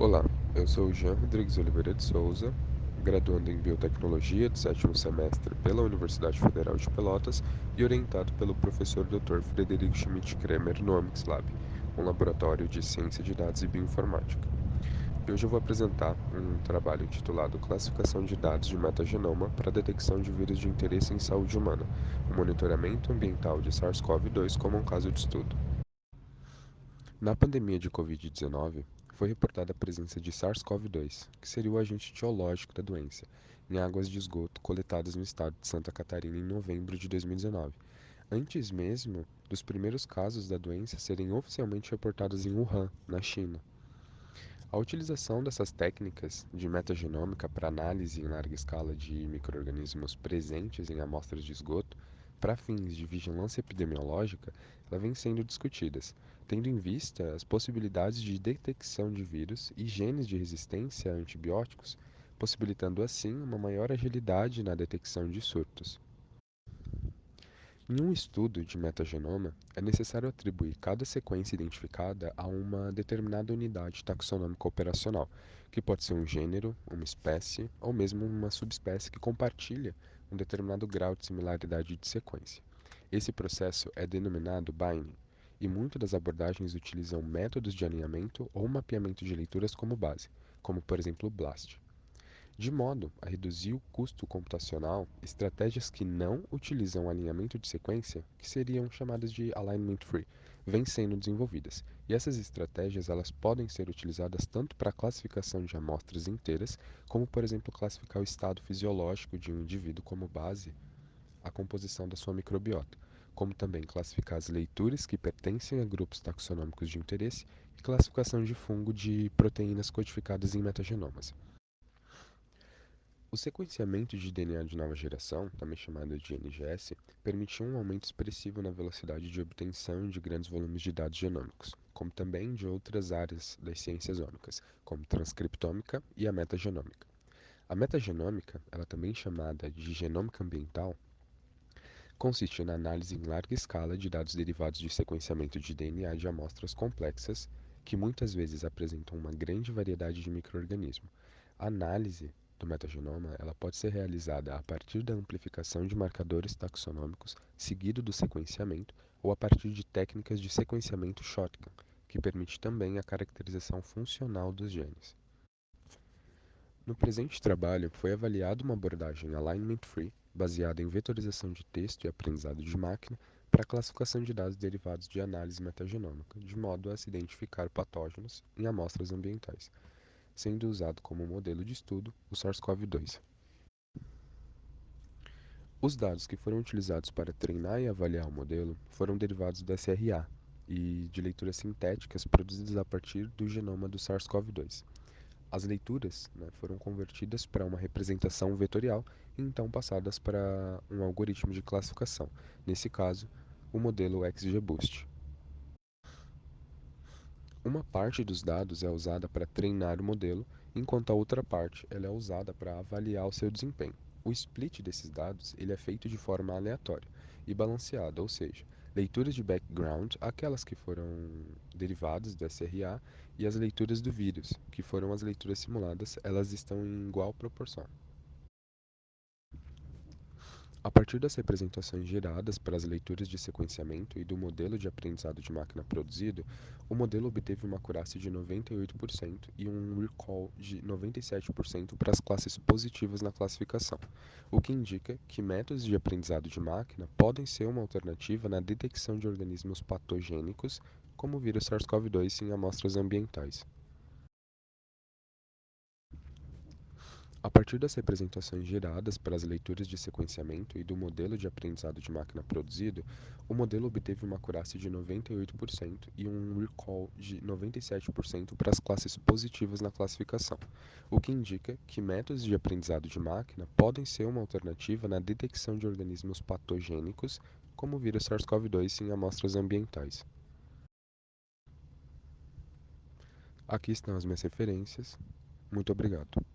Olá, eu sou o Jean Rodrigues Oliveira de Souza, graduando em Biotecnologia do sétimo semestre pela Universidade Federal de Pelotas e orientado pelo professor Dr. Frederico Schmidt Kremer no Amix Lab, um laboratório de ciência de dados e bioinformática. E hoje eu vou apresentar um trabalho intitulado Classificação de dados de metagenoma para a detecção de vírus de interesse em saúde humana, o monitoramento ambiental de SARS-CoV-2 como um caso de estudo. Na pandemia de Covid-19, foi reportada a presença de SARS-CoV-2, que seria o agente etiológico da doença, em águas de esgoto coletadas no estado de Santa Catarina em novembro de 2019, antes mesmo dos primeiros casos da doença serem oficialmente reportados em Wuhan, na China. A utilização dessas técnicas de metagenômica para análise em larga escala de micro-organismos presentes em amostras de esgoto para fins de vigilância epidemiológica, ela vem sendo discutidas, tendo em vista as possibilidades de detecção de vírus e genes de resistência a antibióticos, possibilitando assim uma maior agilidade na detecção de surtos. Em um estudo de metagenoma, é necessário atribuir cada sequência identificada a uma determinada unidade taxonômica operacional, que pode ser um gênero, uma espécie ou mesmo uma subespécie que compartilha um determinado grau de similaridade de sequência. Esse processo é denominado binding, e muitas das abordagens utilizam métodos de alinhamento ou mapeamento de leituras como base, como por exemplo o BLAST. De modo a reduzir o custo computacional, estratégias que não utilizam alinhamento de sequência, que seriam chamadas de alignment free, vêm sendo desenvolvidas. E essas estratégias elas podem ser utilizadas tanto para a classificação de amostras inteiras, como por exemplo classificar o estado fisiológico de um indivíduo como base à composição da sua microbiota, como também classificar as leituras que pertencem a grupos taxonômicos de interesse e classificação de fungo de proteínas codificadas em metagenomas. O sequenciamento de DNA de nova geração, também chamado de NGS, permitiu um aumento expressivo na velocidade de obtenção de grandes volumes de dados genômicos, como também de outras áreas das ciências ômicas, como transcriptômica e a metagenômica. A metagenômica, ela também chamada de genômica ambiental, consiste na análise em larga escala de dados derivados de sequenciamento de DNA de amostras complexas, que muitas vezes apresentam uma grande variedade de micro-organismos. A análise do metagenoma ela pode ser realizada a partir da amplificação de marcadores taxonômicos, seguido do sequenciamento, ou a partir de técnicas de sequenciamento shotgun, que permite também a caracterização funcional dos genes. No presente trabalho, foi avaliada uma abordagem alignment-free, baseada em vetorização de texto e aprendizado de máquina, para a classificação de dados derivados de análise metagenômica, de modo a se identificar patógenos em amostras ambientais, sendo usado como modelo de estudo o SARS-CoV-2. Os dados que foram utilizados para treinar e avaliar o modelo foram derivados do SRA e de leituras sintéticas produzidas a partir do genoma do SARS-CoV-2. As leituras, né, foram convertidas para uma representação vetorial e então passadas para um algoritmo de classificação, nesse caso, o modelo XGBoost. Uma parte dos dados é usada para treinar o modelo, enquanto a outra parte ela é usada para avaliar o seu desempenho. O split desses dados ele é feito de forma aleatória e balanceada, ou seja, leituras de background, aquelas que foram derivadas do SRA, e as leituras do vírus, que foram as leituras simuladas, elas estão em igual proporção. A partir das representações geradas para as leituras de sequenciamento e do modelo de aprendizado de máquina produzido, o modelo obteve uma acurácia de 98% e um recall de 97% para as classes positivas na classificação, o que indica que métodos de aprendizado de máquina podem ser uma alternativa na detecção de organismos patogênicos, como o vírus SARS-CoV-2 em amostras ambientais. A partir das representações geradas para as leituras de sequenciamento e do modelo de aprendizado de máquina produzido, o modelo obteve uma acurácia de 98% e um recall de 97% para as classes positivas na classificação, o que indica que métodos de aprendizado de máquina podem ser uma alternativa na detecção de organismos patogênicos, como o vírus SARS-CoV-2 em amostras ambientais. Aqui estão as minhas referências. Muito obrigado.